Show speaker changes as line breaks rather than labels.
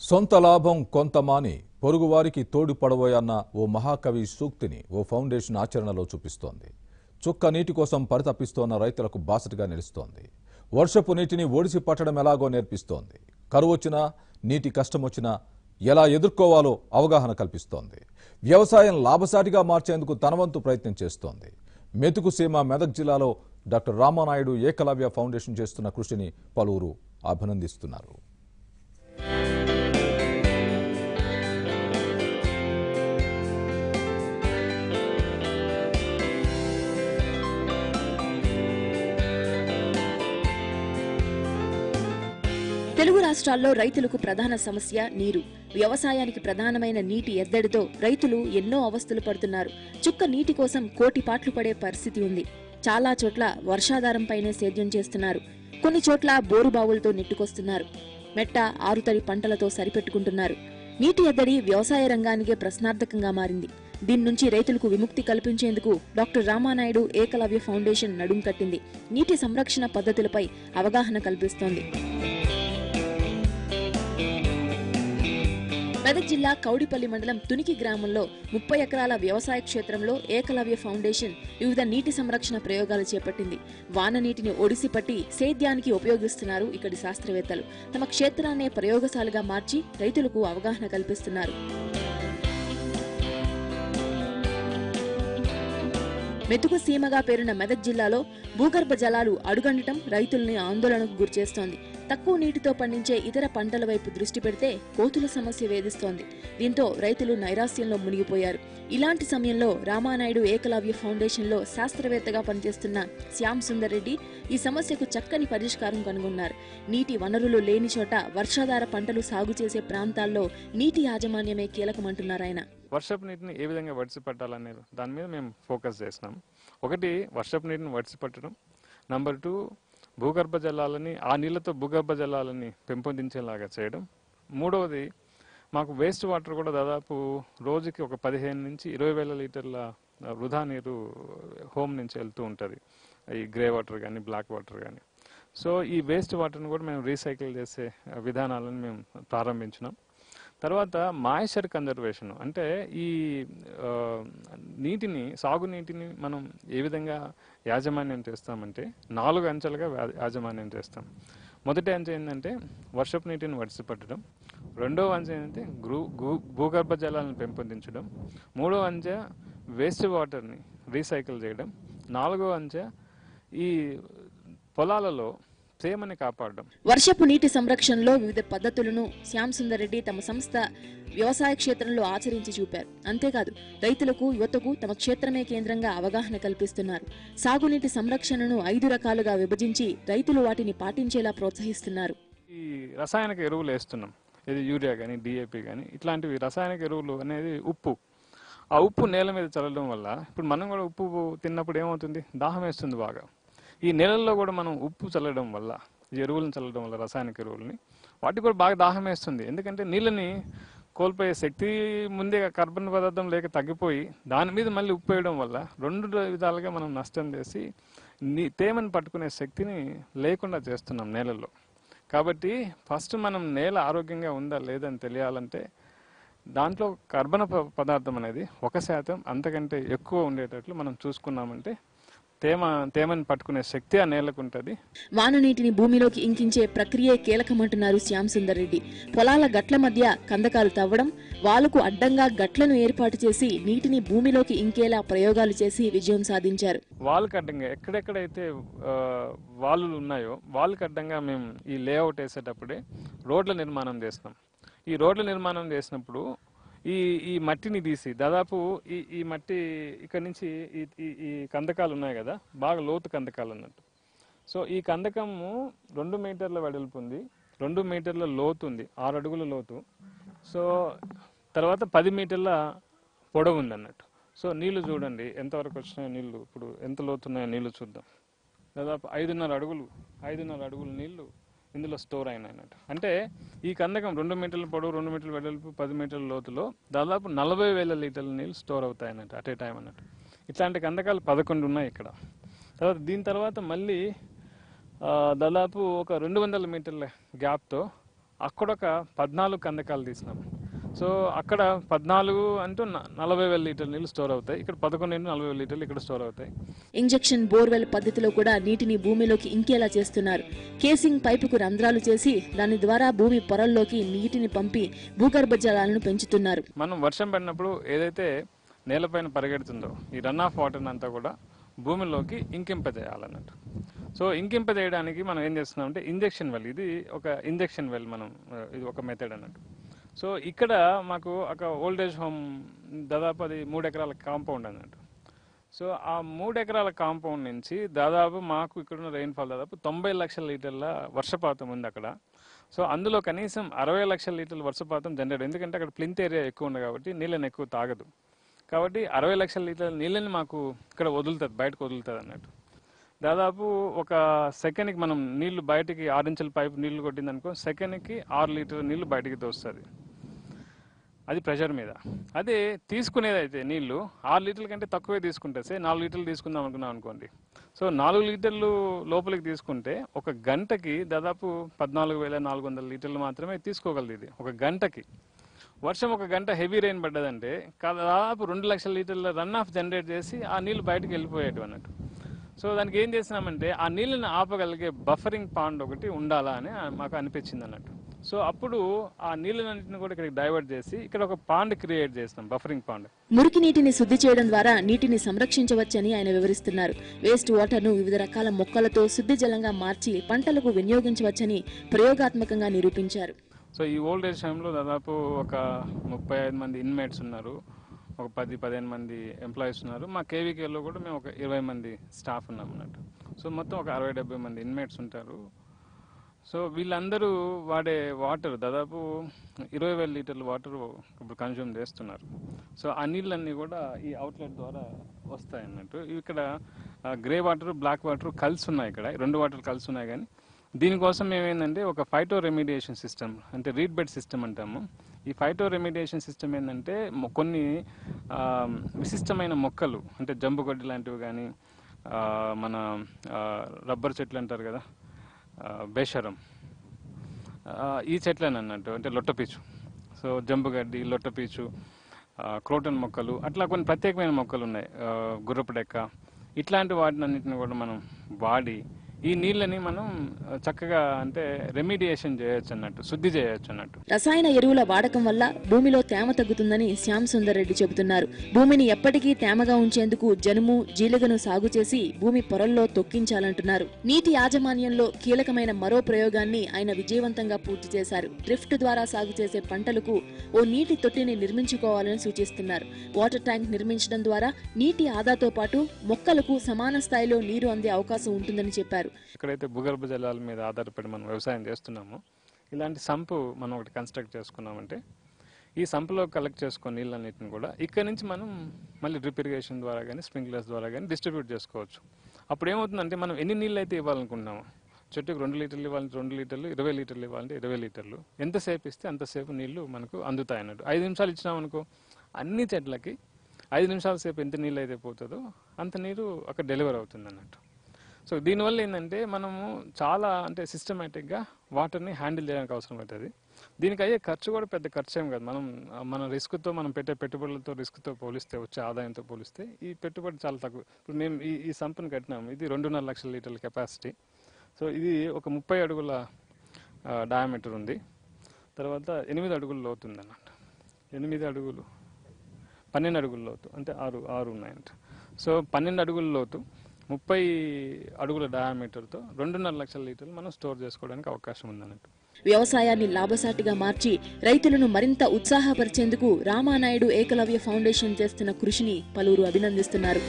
సొంత లాభం కొంత మాని పొరుగువారికి తోడుపడబోయన్న ఓ మహాకవి సూక్తిని ఓ ఫౌండేషన్ ఆచరణలో చూపిస్తోంది. చుక్క నీటి కోసం పరితపిస్తోన్న రైతులకు బాసటగా నిలుస్తోంది. వర్షపు నీటిని ఒడిసి పట్టడం ఎలాగో నేర్పిస్తోంది. కరువు వచ్చినా నీటి కష్టం వచ్చినా ఎలా ఎదుర్కోవాలో అవగాహన కల్పిస్తోంది. వ్యవసాయం లాభసాటిగా మార్చేందుకు తనవంతు ప్రయత్నం చేస్తోంది. మెతుకు సీమ మెదక్ జిల్లాలో డాక్టర్ రామానాయుడు ఏకలవ్య ఫౌండేషన్ చేస్తున్న కృషిని పలువురు అభినందిస్తున్నారు.
తెలుగు రాష్ట్రాల్లో రైతులకు ప్రధాన సమస్య నీరు. వ్యవసాయానికి ప్రధానమైన నీటి ఎద్దడితో రైతులు ఎన్నో అవస్థలు పడుతున్నారు. చుక్క నీటి కోసం కోటి పాట్లు పడే పరిస్థితి ఉంది. చాలా చోట్ల వర్షాధారంపైనే సేద్యం చేస్తున్నారు. కొన్ని చోట్ల బోరుబావులతో నెట్టుకొస్తున్నారు. మెట్ట ఆరుతడి పంటలతో సరిపెట్టుకుంటున్నారు. నీటి ఎద్దడి వ్యవసాయ రంగానికే ప్రశ్నార్థకంగా మారింది. దీని నుంచి రైతులకు విముక్తి కల్పించేందుకు డాక్టర్ రామానాయుడు ఏకలవ్య ఫౌండేషన్ నడుం కట్టింది. నీటి సంరక్షణ పద్ధతులపై అవగాహన కల్పిస్తోంది. మెదక్ జిల్లా కౌడిపల్లి మండలం తునికి గ్రామంలో 30 ఎకరాల వ్యవసాయ క్షేత్రంలో ఏకలవ్య ఫౌండేషన్ వివిధ నీటి సంరక్షణ ప్రయోగాలు చేపట్టింది. వాన నీటిని ఒడిసి పట్టి సేద్యానికి ఉపయోగిస్తున్నారు ఇక్కడి శాస్త్రవేత్తలు. తమ క్షేత్రాన్నే ప్రయోగశాలగా మార్చి రైతులకు అవగాహన కల్పిస్తున్నారు. మెతుకు సీమగా పేరున్న మెదక్ జిల్లాలో భూగర్భ జలాలు అడుగండటం రైతుల్ని ఆందోళనకు గురిచేస్తోంది. తక్కువ నీటితో పండించే ఇతర పంటల వైపు దృష్టి పెడితే కోతుల సమస్య వేధిస్తోంది. దీంతో రైతులు నైరాశ్యంలో మునిగిపోయారు. ఇలాంటి సమయంలో రామానాయుడు ఏకలవ్య ఫౌండేషన్లో శాస్త్రవేత్తగా పనిచేస్తున్న శ్యామ్ సుందర్ రెడ్డి ఈ సమస్యకు చక్కని పరిష్కారం కనుగొన్నారు. నీటి వనరులు లేని చోట వర్షాధార పంటలు సాగు చేసే ప్రాంతాల్లో నీటి యాజమాన్యమే కీలకమంటున్నారాయన.
వర్షపు నీటిని ఏ విధంగా వడిసి పట్టాలనే దాని మీద మేము ఫోకస్ చేస్తున్నాం. ఒకటి, వర్షపు నీటిని వడిసి పట్టడం. నంబర్ 2, భూగర్భ జలాలని ఆ నీళ్లతో భూగర్భ జలాలని పెంపొందించేలాగా చేయడం. మూడవది, మాకు వేస్ట్ వాటర్ కూడా దాదాపు రోజుకి ఒక 15 నుంచి 20,000 లీటర్ల వృధా నీరు హోమ్ నుంచి వెళ్తూ ఉంటుంది. ఈ గ్రే వాటర్ కానీ బ్లాక్ వాటర్ కానీ. సో ఈ వేస్ట్ వాటర్ని కూడా మేము రీసైకిల్ చేసే విధానాలను మేము ప్రారంభించినాం. తర్వాత మాయిశ్చర్ కన్జర్వేషన్, అంటే ఈ నీటిని, సాగునీటిని మనం ఏ విధంగా యాజమాన్యం చేస్తామంటే 4 అంచెలుగా యాజమాన్యం చేస్తాం. మొదటి అంచె ఏంటంటే వర్షపు నీటిని వడిసిపట్టడం. రెండవ అంచె ఏంటంటే భూగర్భ జలాలను పెంపొందించడం. మూడవ అంచె వేస్ట్ వాటర్ని రీసైకిల్ చేయడం. నాలుగవ అంచె ఈ పొలాలలో తేమని కాపాడడం.
వర్షపు నీటి సంరక్షణలో వివిధ పద్ధతులను శ్యామ్ సుందర్ రెడ్డి తమ సంస్థ వ్యవసాయ క్షేత్రంలో ఆచరించి చూపారు. అంతేకాదు రైతులకు, యువతకు తమ క్షేత్రమే కేంద్రంగా అవగాహన కల్పిస్తున్నారు. సాగునీటి సంరక్షణను 5 రకాలుగా విభజించి రైతులు వాటిని పాటించేలా ప్రోత్సహిస్తున్నారు.
ఈ రసాయనిక ఎరువులు వేస్తున్నాం. ఇది యూరియా కానీ డిఏపి కానీ ఇట్లాంటివి రసాయనిక ఎరువులు అనేది ఉప్పు. ఆ ఉప్పు నేల మీద చల్లడం వల్ల ఇప్పుడు మనం కూడా ఉప్పు తిన్నప్పుడు ఏమవుతుంది, దాహం వేస్తుంది బాగా. ఈ నేలల్లో కూడా మనం ఉప్పు చల్లడం వల్ల, ఈ ఎరువులను చల్లడం వల్ల, రసాయనిక ఎరువులని, వాటికి కూడా బాగా దాహం వేస్తుంది. ఎందుకంటే నీళ్ళని కోల్పోయే శక్తి ముందే కార్బన్ పదార్థం లేక తగ్గిపోయి దాని మీద మళ్ళీ ఉప్పు వేయడం వల్ల 2 విధాలుగా మనం నష్టం చేసి తేమని పట్టుకునే శక్తిని లేకుండా చేస్తున్నాం నేలల్లో. కాబట్టి ఫస్ట్ మనం నేల ఆరోగ్యంగా ఉందా లేదని తెలియాలంటే దాంట్లో కార్బన్ పదార్థం అనేది 1% అంతకంటే ఎక్కువ ఉండేటట్లు మనం చూసుకున్నామంటే తేమని పట్టుకునే శక్తి ఆ నేలకు ఉంటుంది.
వాన నీటిని భూమిలోకి ఇంకించే ప్రక్రియే కీలకమంటున్నారు శ్యామ్ సుందర్ రెడ్డి. పొలాల గట్ల మధ్య కందకాలు తవ్వడం, వాలుకు అడ్డంగా గట్లను ఏర్పాటు చేసి నీటిని భూమిలోకి ఇంకేలా ప్రయోగాలు చేసి విజయం సాధించారు.
వాలుకు అడ్డంగా ఎక్కడెక్కడైతే వాలులు ఉన్నాయో వాలుకు అడ్డంగా మేము ఈ లేఅవుట్ వేసేటప్పుడే రోడ్ల నిర్మాణం చేస్తున్నాం. ఈ రోడ్ల నిర్మాణం చేసినప్పుడు ఈ మట్టిని తీసి దాదాపు ఈ మట్టి ఇక్కడ నుంచి ఈ కందకాలు ఉన్నాయి కదా, బాగా లోతు కందకాలు అన్నట్టు. సో ఈ కందకము 2 మీటర్ల వెడల్పు ఉంది, 2 మీటర్ల లోతు ఉంది, 6 అడుగుల లోతు. సో తర్వాత 10 మీటర్ల పొడవు ఉంది అన్నట్టు. సో నీళ్లు చూడండి ఎంతవరకు వచ్చినాయో నీళ్లు, ఇప్పుడు ఎంత లోతున్నాయో నీళ్లు చూద్దాం. దాదాపు 5.5 అడుగులు నీళ్లు ఇందులో స్టోర్ అయినాయన్నట్టు. అంటే ఈ కందకం 2 మీటర్ల పొడవు, 2 మీటర్ల వెడల్పు, 10 మీటర్ల లోతులో దాదాపు 40,000 లీటర్ల నీళ్ళు స్టోర్ అవుతాయన్నట్టు అట్ ఏ టైం అన్నట్టు. ఇట్లాంటి కందకాలు 11 ఉన్నాయి ఇక్కడ. తర్వాత దీని తర్వాత మళ్ళీ దాదాపు ఒక 200 మీటర్ల గ్యాప్తో అక్కడ ఒక 14 కందకాలు తీసినాం. సో అక్కడ 14 అంటూ 40,000 లీటర్ల నీళ్ళు స్టోర్ అవుతాయి. ఇక్కడ 11 40,000 లీటర్లు ఇక్కడ స్టోర్ అవుతాయి.
ఇంజెక్షన్ బోర్వెల్ పద్ధతిలో కూడా నీటిని భూమిలోకి ఇంకేలా చేస్తున్నారు. కేసింగ్ పైపుకు రంధ్రాలు చేసి దాని ద్వారా భూమి పొరల్లోకి నీటిని పంపి భూగర్భ జలాలను పెంచుతున్నారు.
మనం వర్షం పడినప్పుడు ఏదైతే నేలపైన పరిగెడుతుందో ఈ రన్ ఆఫ్ వాటర్ అంతా కూడా భూమిలోకి ఇంకింపజేయాలన్నట్టు. సో ఇంకింపజేయడానికి మనం ఏం చేస్తున్నామంటే ఇంజెక్షన్ వెల్, ఇది ఒక ఇంజెక్షన్ వెల్, ఇది ఒక మెథడ్ అన్నట్టు. సో ఇక్కడ మాకు ఒక ఓల్డేజ్ హోమ్ దాదాపు అది 3 ఎకరాల కాంపౌండ్ అన్నట్టు. సో ఆ 3 ఎకరాల కాంపౌండ్ నుంచి దాదాపు మాకు ఇక్కడున్న రెయిన్ఫాల్ దాదాపు 90 లక్షల లీటర్ల వర్షపాతం ఉంది అక్కడ. సో అందులో కనీసం 60 లక్షల లీటర్ల వర్షపాతం జనరేట్, ఎందుకంటే అక్కడ ప్లింత్ ఏరియా ఎక్కువ ఉంది కాబట్టి నీళ్ళని ఎక్కువ తాగదు. కాబట్టి 60 లక్షల లీటర్ల నీళ్ళని మాకు ఇక్కడ వదులుతుంది, బయటకు వదులుతుంది అన్నట్టు. దాదాపు ఒక సెకండ్కి మనం నీళ్లు బయటికి 6 ఇంచుల పైపు నీళ్లు కొట్టిందనుకో సెకండ్కి 6 లీటర్ నీళ్లు బయటికి తోస్తుంది, అది ప్రెషర్ మీద. అదే తీసుకునేదైతే నీళ్లు 6 లీటర్ల కంటే తక్కువే తీసుకుంటే 4 లీటర్లు తీసుకుందాం అనుకున్నాం అనుకోండి. సో 4 లీటర్లు లోపలికి తీసుకుంటే ఒక గంటకి దాదాపు 14,400 లీటర్లు మాత్రమే తీసుకోగలదు ఇది ఒక గంటకి. వర్షం ఒక గంట హెవీ రెయిన్ పడ్డదంటే దాదాపు 2 లక్షల లీటర్ల రన్ ఆఫ్ జనరేట్ చేసి ఆ నీళ్లు బయటకు వెళ్ళిపోయేటు అన్నట్టు. సో దానికి ఏం చేసినామంటే ఆ నీళ్ళని ఆపగలిగే బఫరింగ్ పాండ్ ఒకటి ఉండాలా అని మాకు అనిపించింది అన్నట్టు. సో అప్పుడు ఆ నీళ్ళన్నింటిని కూడా ఇక్కడికి డైవర్ట్ చేసి ఇక్కడ ఒక పాండ్ క్రియేట్ చేసినాం, బఫరింగ్ పాండ్.
మురికి నీటిని శుద్ధి చేయడం ద్వారా నీటిని సంరక్షించవచ్చని ఆయన వివరిస్తున్నారు. వేస్ట్ వాటర్ ను వివిధ రకాల మొక్కలతో శుద్ధి జలంగా మార్చి పంటలకు వినియోగించవచ్చని ప్రయోగాత్మకంగా నిరూపించారు.
సో ఈ ఓల్డ్ ఏజ్ టైంలో దాదాపు ఒక 35 మంది ఇన్మేట్స్ ఉన్నారు, ఒక 10-15 మంది ఎంప్లాయీస్ ఉన్నారు. మా కేవీకేలో కూడా మేము ఒక 20 మంది స్టాఫ్ ఉన్నాం అన్నట్టు. సో మొత్తం ఒక 60-70 మంది ఇన్మేట్స్ ఉంటారు. సో వీళ్ళందరూ వాడే వాటర్ దాదాపు 20,000 లీటర్ల వాటర్ ఇప్పుడు కన్జ్యూమ్ చేస్తున్నారు. సో ఆ నీళ్ళన్నీ కూడా ఈ అవుట్లెట్ ద్వారా వస్తాయి అన్నట్టు. ఇక్కడ గ్రే వాటర్, బ్లాక్ వాటర్ కలిసి ఉన్నాయి, ఇక్కడ 2 వాటర్ కలిసి ఉన్నాయి. కానీ దీనికోసం మేమేంటంటే ఒక ఫైటో రెమిడియేషన్ సిస్టమ్, అంటే రీడ్ బెడ్ సిస్టమ్ అంటాము. ఈ ఫైటో రెమిడియేషన్ సిస్టమ్ ఏంటంటే కొన్ని విశిష్టమైన మొక్కలు, అంటే జంబుగడ్డి లాంటివి కానీ, మన రబ్బర్ చెట్లు అంటారు కదా, బేషరం, ఈ చెట్లని అన్నట్టు, అంటే లొట్టపీచు. సో జంబుగడ్డి, లొట్టపీచు, క్రోటన్ మొక్కలు, అట్లా కొన్ని ప్రత్యేకమైన మొక్కలు ఉన్నాయి, గుర్రపు డెక్క, ఇట్లాంటి వాటినన్నింటిని కూడా మనం వాడి ఈ నీళ్ళని మనం చక్కగా అంటే రెమిడియేషన్ చేయొచ్చు అన్నట్టు, శుద్ధి చేయొచ్చు అన్నట్టు.
రసాయన ఎరువుల వాడకం వల్ల భూమిలో తేమ తగ్గుతుందని శ్యామ్ సుందర్ రెడ్డి చెబుతున్నారు. భూమిని ఎప్పటికీ తేమగా ఉంచేందుకు జనుము, జీలుగను సాగు చేసి భూమి పొరల్లో తొక్కించాలంటున్నారు. నీటి యాజమాన్యంలో కీలకమైన మరో ప్రయోగాన్ని ఆయన విజయవంతంగా పూర్తి చేశారు. డ్రిఫ్ట్ ద్వారా సాగు చేసే పంటలకు ఓ నీటి తొట్టిని నిర్మించుకోవాలని సూచిస్తున్నారు. వాటర్ ట్యాంక్ నిర్మించడం ద్వారా నీటి ఆదాతో పాటు మొక్కలకు సమాన స్థాయిలో నీరు అందే అవకాశం ఉంటుందని చెప్పారు.
ఎక్కడైతే భూగర్భ జలాల మీద ఆధారపడి మనం వ్యవసాయం చేస్తున్నామో ఇలాంటి సంపు మనం ఒకటి కన్స్ట్రక్ట్ చేసుకున్నామంటే ఈ సంపులో కలెక్ట్ చేసుకున్న నీళ్ళన్నిటిని కూడా ఇక్కడ నుంచి మనం మళ్ళీ డ్రిప్ ఇరిగేషన్ ద్వారా కానీ స్ప్రింక్లర్స్ ద్వారా కానీ డిస్ట్రిబ్యూట్ చేసుకోవచ్చు. అప్పుడు ఏమవుతుందంటే మనం ఎన్ని నీళ్ళు అయితే ఇవ్వాలనుకుంటున్నామో, చెట్టుకు 2 లీటర్లు ఇవ్వాలంటే 2 లీటర్లు, 20 లీటర్లు ఇవ్వాలంటే 20 లీటర్లు, ఎంతసేపు ఇస్తే అంతసేపు నీళ్లు మనకు అందుతాయి అన్నట్టు. 5 నిమిషాలు ఇచ్చినామనుకో అన్ని చెట్లకి 5 నిమిషాల సేపు ఎంత నీళ్ళు అయితే పోతుందో అంత నీరు అక్కడ డెలివర్ అవుతుంది అన్నట్టు. సో దీనివల్ల ఏంటంటే మనము చాలా అంటే సిస్టమేటిక్గా వాటర్ని హ్యాండిల్ చేయడానికి అవసరం అవుతుంది. దీనికి అయ్యే ఖర్చు కూడా పెద్ద ఖర్చు ఏం కాదు. మన రిస్క్తో మనం పెట్టే పెట్టుబడులతో రిస్క్తో పోలిస్తే, వచ్చే ఆదాయంతో పోలిస్తే ఈ పెట్టుబడి చాలా తక్కువ. ఇప్పుడు మేము ఈ సంపను కట్టినాము, ఇది 2.5 లక్షల లీటర్ల కెపాసిటీ. సో ఇది ఒక 30 అడుగుల డయామీటర్ ఉంది, తర్వాత 8 అడుగుల లోతు ఉంది అన్నట్టు. 8 అడుగులు 12 అడుగుల లోతు, అంటే 6 ఉన్నాయంట. సో 12 అడుగుల లోతు 30 అడుగుల డయామీటర్తో 2.5 లక్షల లీటర్లు మనం స్టోర్ చేసుకోవడానికి అవకాశం ఉందన్నట్టు.
వ్యవసాయాన్ని లాభసాటిగా మార్చి రైతులను మరింత ఉత్సాహపరిచేందుకు రామానాయుడు ఏకలవ్య ఫౌండేషన్ చేస్తున్న కృషిని పలువురు అభినందిస్తున్నారు.